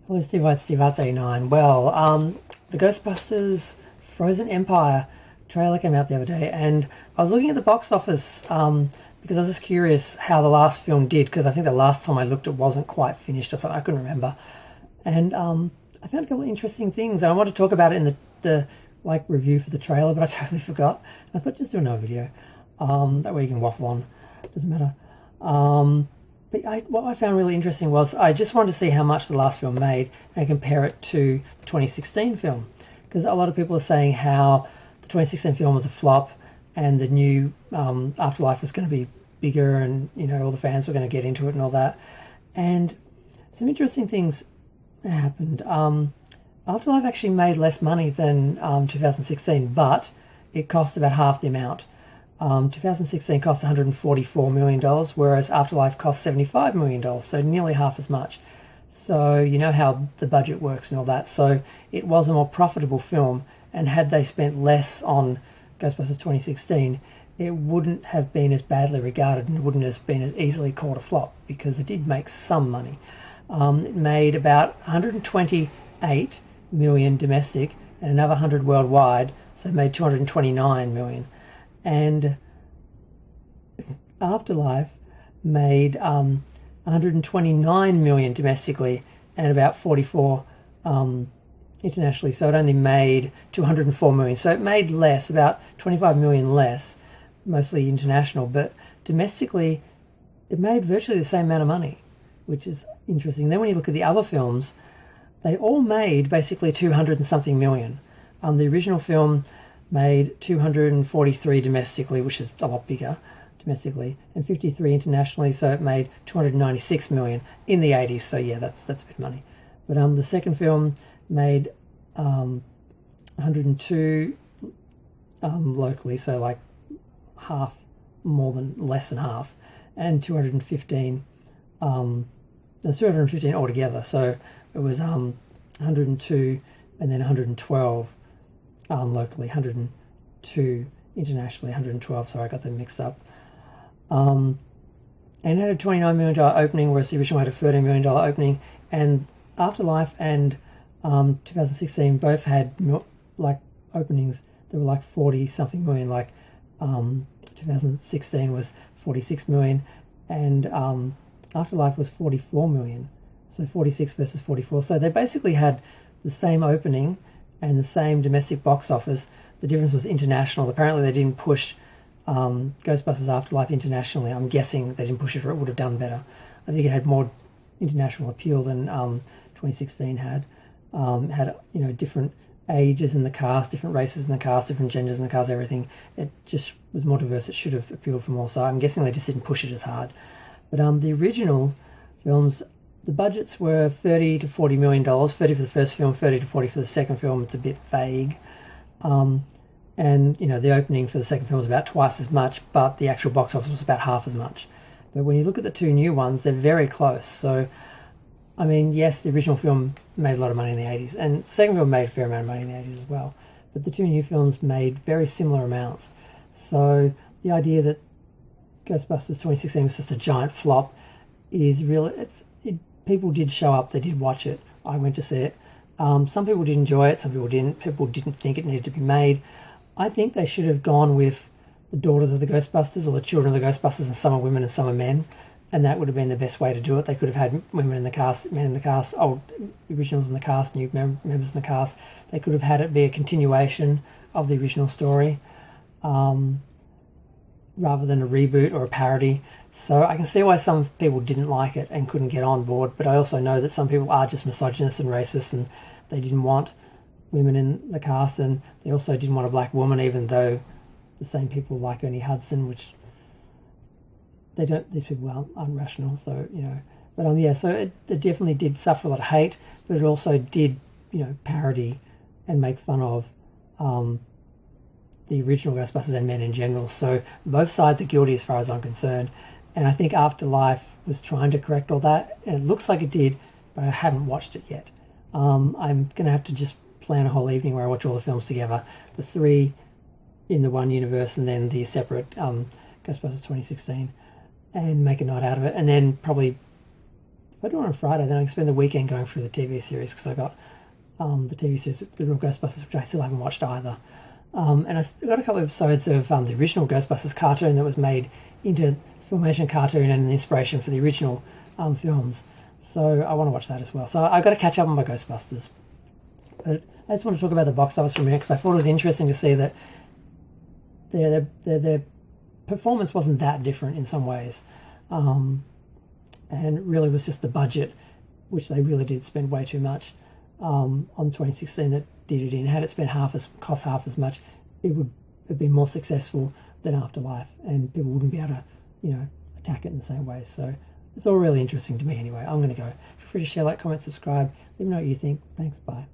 Hello, Steve White, Steve Arts 89. Well, the Ghostbusters Frozen Empire trailer came out the other day, and I was looking at the box office because I was just curious how the last film did, because I think the last time I looked it wasn't quite finished or something. I couldn't remember. And I found a couple of interesting things, and I want to talk about it in the review for the trailer, but I totally forgot. I thought just do another video. That way you can waffle on. Doesn't matter. But what I found really interesting was I just wanted to see how much the last film made and compare it to the 2016 film. Because a lot of people are saying how the 2016 film was a flop and the new Afterlife was going to be bigger and, all the fans were going to get into it and all that. And some interesting things happened. Afterlife actually made less money than 2016, but it cost about half the amount. 2016 cost $144 million, whereas Afterlife cost $75 million, so nearly half as much. So you know how the budget works and all that. So it was a more profitable film, and had they spent less on Ghostbusters 2016, it wouldn't have been as badly regarded and it wouldn't have been as easily called a flop, because it did make some money. It made about 128 million domestic and another 100 worldwide, so it made 229 million. And Afterlife made 129 million domestically and about 44 internationally, so it only made 204 million. So it made less, about 25 million less, mostly international, but domestically it made virtually the same amount of money, which is interesting. Then when you look at the other films, they all made basically 200 and something million. The original film made 243 domestically, which is a lot bigger domestically, and 53 internationally, so it made 296 million in the 80s. So yeah, that's a bit of money. But the second film made 102 locally, so like half, less than half, and 215 215 altogether. So it was 102 and then 112 locally, 102 internationally, 112. Sorry, I got them mixed up. And it had a $29 million opening, whereas the original had a $13 million opening. And Afterlife and 2016 both had openings that were like 40 something million. Like 2016 was 46 million, and Afterlife was 44 million. So 46 versus 44. So they basically had the same opening and the same domestic box office. The difference was international. Apparently they didn't push Ghostbusters Afterlife internationally. I'm guessing they didn't push it, or it would have done better. I think it had more international appeal than 2016 had. Had different ages in the cast, different races in the cast, different genders in the cast, everything. It just was more diverse. It should have appealed for more. So I'm guessing they just didn't push it as hard. But the original films, the budgets were $30 to $40 million, 30 for the first film, 30 to 40 for the second film. It's a bit vague. And, the opening for the second film was about twice as much, but the actual box office was about half as much. But when you look at the two new ones, they're very close. So, I mean, yes, the original film made a lot of money in the 80s, and the second film made a fair amount of money in the 80s as well. But the two new films made very similar amounts. So the idea that Ghostbusters 2016 was just a giant flop is really, people did show up, they did watch it. I went to see it. Some people did enjoy it, some people didn't. People didn't think it needed to be made. I think they should have gone with the daughters of the Ghostbusters, or the children of the Ghostbusters, and some are women and some are men, and that would have been the best way to do it. They could have had women in the cast, men in the cast, old originals in the cast, new members in the cast. They could have had it be a continuation of the original story, rather than a reboot or a parody. So I can see why some people didn't like it and couldn't get on board, but I also know that some people are just misogynist and racist, and they didn't want women in the cast, and they also didn't want a black woman, even though the same people like Ernie Hudson, which they don't, these people aren't rational, so, But yeah, so it definitely did suffer a lot of hate, but it also did, parody and make fun of the original Ghostbusters and men in general. So both sides are guilty as far as I'm concerned. And I think Afterlife was trying to correct all that, and it looks like it did, but I haven't watched it yet. I'm going to have to just plan a whole evening where I watch all the films together, the three in the one universe and then the separate Ghostbusters 2016, and make a night out of it, and then probably if I do it on a Friday, then I can spend the weekend going through the TV series, because I got the TV series, The Real Ghostbusters, which I still haven't watched either. And I got a couple of episodes of the original Ghostbusters cartoon that was made into Filmation cartoon and an inspiration for the original films. So I want to watch that as well. So I got to catch up on my Ghostbusters. But I just want to talk about the box office for a minute, because I thought it was interesting to see that their performance wasn't that different in some ways. And really was just the budget, which they really did spend way too much on 2016, that did it in. Had it cost half as much, it would have been more successful than Afterlife, and people wouldn't be able to, attack it in the same way. So it's all really interesting to me anyway. I'm going to go. Feel free to share, like, comment, subscribe. Let me know what you think. Thanks. Bye.